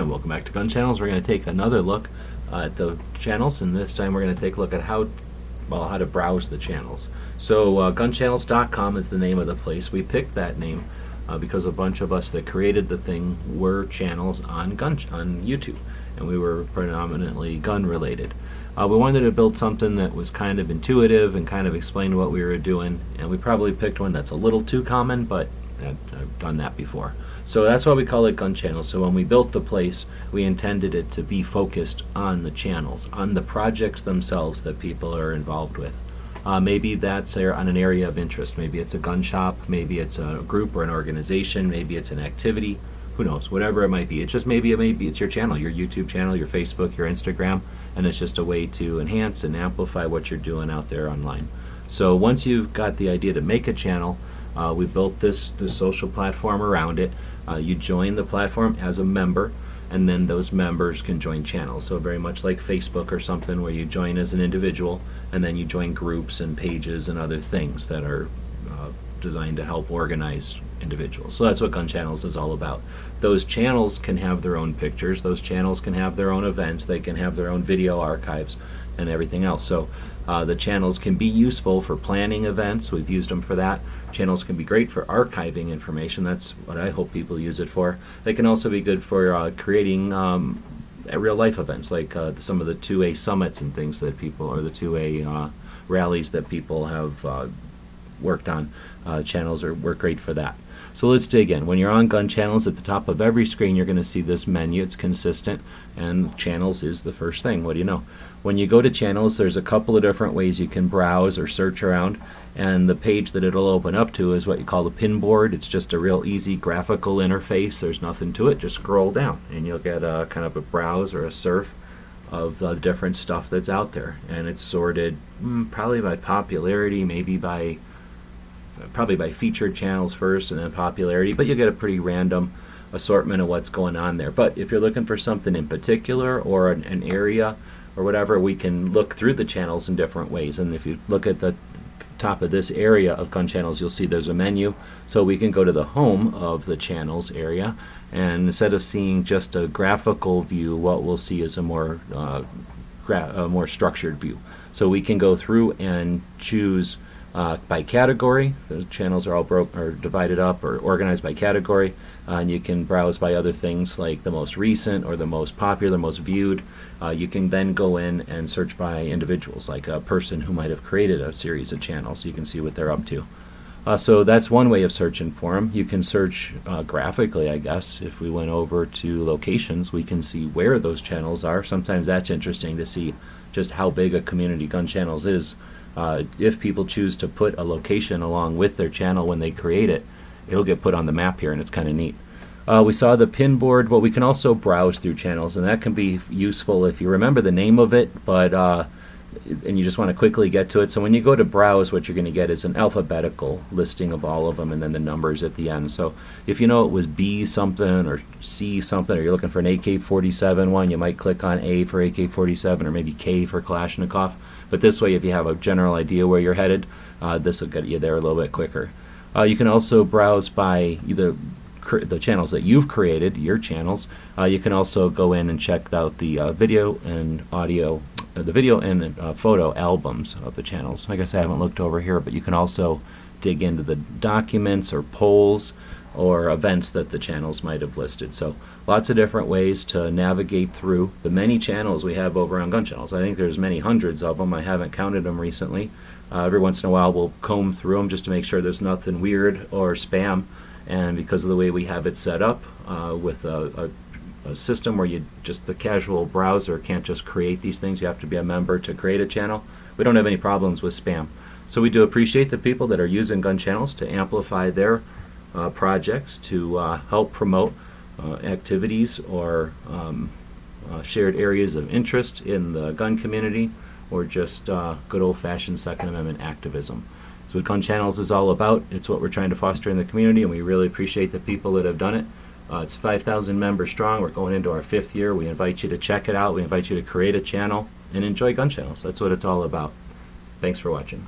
and welcome back to Gun Channels. We're going to take another look at the channels, and this time we're going to take a look at how to browse the channels. So gunchannels.com is the name of the place. We picked that name because a bunch of us that created the thing were channels on YouTube, and we were predominantly gun related. We wanted to build something that was kind of intuitive and kind of explained what we were doing, and we probably picked one that's a little too common, but I've done that before. So that's why we call it Gun Channels. So when we built the place, we intended it to be focused on the channels, on the projects themselves that people are involved with. Maybe that's on an area of interest. Maybe it's a gun shop, maybe it's a group or an organization, maybe it's an activity, who knows, whatever it might be. It's just maybe it's your channel, your YouTube channel, your Facebook, your Instagram, and it's just a way to enhance and amplify what you're doing out there online. So once you've got the idea to make a channel, we built this social platform around it. You join the platform as a member, and then those members can join channels. So very much like Facebook or something, where you join as an individual and then you join groups and pages and other things that are designed to help organize individuals. So that's what Gun Channels is all about. Those channels can have their own pictures, those channels can have their own events, they can have their own video archives and everything else. So the channels can be useful for planning events. We've used them for that. Channels can be great for archiving information. That's what I hope people use it for. They can also be good for creating real life events, like some of the 2A summits and things that people, or the 2A rallies that people have worked on. Channels work great for that. So let's dig in. When you're on Gun Channels, at the top of every screen you're going to see this menu. It's consistent, and channels is the first thing. What do you know? When you go to channels, there's a couple of different ways you can browse or search around, and the page that it'll open up to is what you call the pin board. It's just a real easy graphical interface. There's nothing to it. Just scroll down and you'll get a kind of a browse or a surf of the different stuff that's out there, and it's sorted probably by popularity, maybe probably by featured channels first and then popularity, but you get a pretty random assortment of what's going on there. But if you're looking for something in particular or an area or whatever, we can look through the channels in different ways. And if you look at the top of this area of Gun Channels, you'll see there's a menu, so we can go to the home of the channels area, and instead of seeing just a graphical view, what we'll see is a more structured view. So we can go through and choose by category. The channels are all divided up or organized by category, and you can browse by other things like the most recent or the most popular, most viewed. You can then go in and search by individuals, like a person who might have created a series of channels. You can see what they're up to. So that's one way of searching for them. You can search graphically, I guess. If we went over to locations, we can see where those channels are. Sometimes that's interesting to see just how big a community Gun Channels is. If people choose to put a location along with their channel when they create it, it'll get put on the map here, and it's kind of neat. We saw the pin board. Well, we can also browse through channels, and that can be useful if you remember the name of it, but and you just want to quickly get to it. So when you go to browse, what you're going to get is an alphabetical listing of all of them, and then the numbers at the end. So if you know it was B something or C something, or you're looking for an AK-47 one, you might click on A for AK-47, or maybe K for Kalashnikov. But this way, if you have a general idea where you're headed, this will get you there a little bit quicker. You can also browse by either the channels that you've created, your channels. You can also go in and check out the video and audio, the video and photo albums of the channels. I guess I haven't looked over here, but you can also dig into the documents or polls or events that the channels might have listed. So lots of different ways to navigate through the many channels we have over on Gun Channels. I think there's many hundreds of them. I haven't counted them recently. Every once in a while we'll comb through them just to make sure there's nothing weird or spam. And because of the way we have it set up with a system where the casual browser can't just create these things, you have to be a member to create a channel, we don't have any problems with spam. So we do appreciate the people that are using Gun Channels to amplify their projects, to help promote activities or shared areas of interest in the gun community, or just good old-fashioned Second Amendment activism. It's what Gun Channels is all about. It's what we're trying to foster in the community, and we really appreciate the people that have done it. It's 5,000 members strong. We're going into our 5th year. We invite you to check it out. We invite you to create a channel and enjoy Gun Channels. That's what it's all about. Thanks for watching.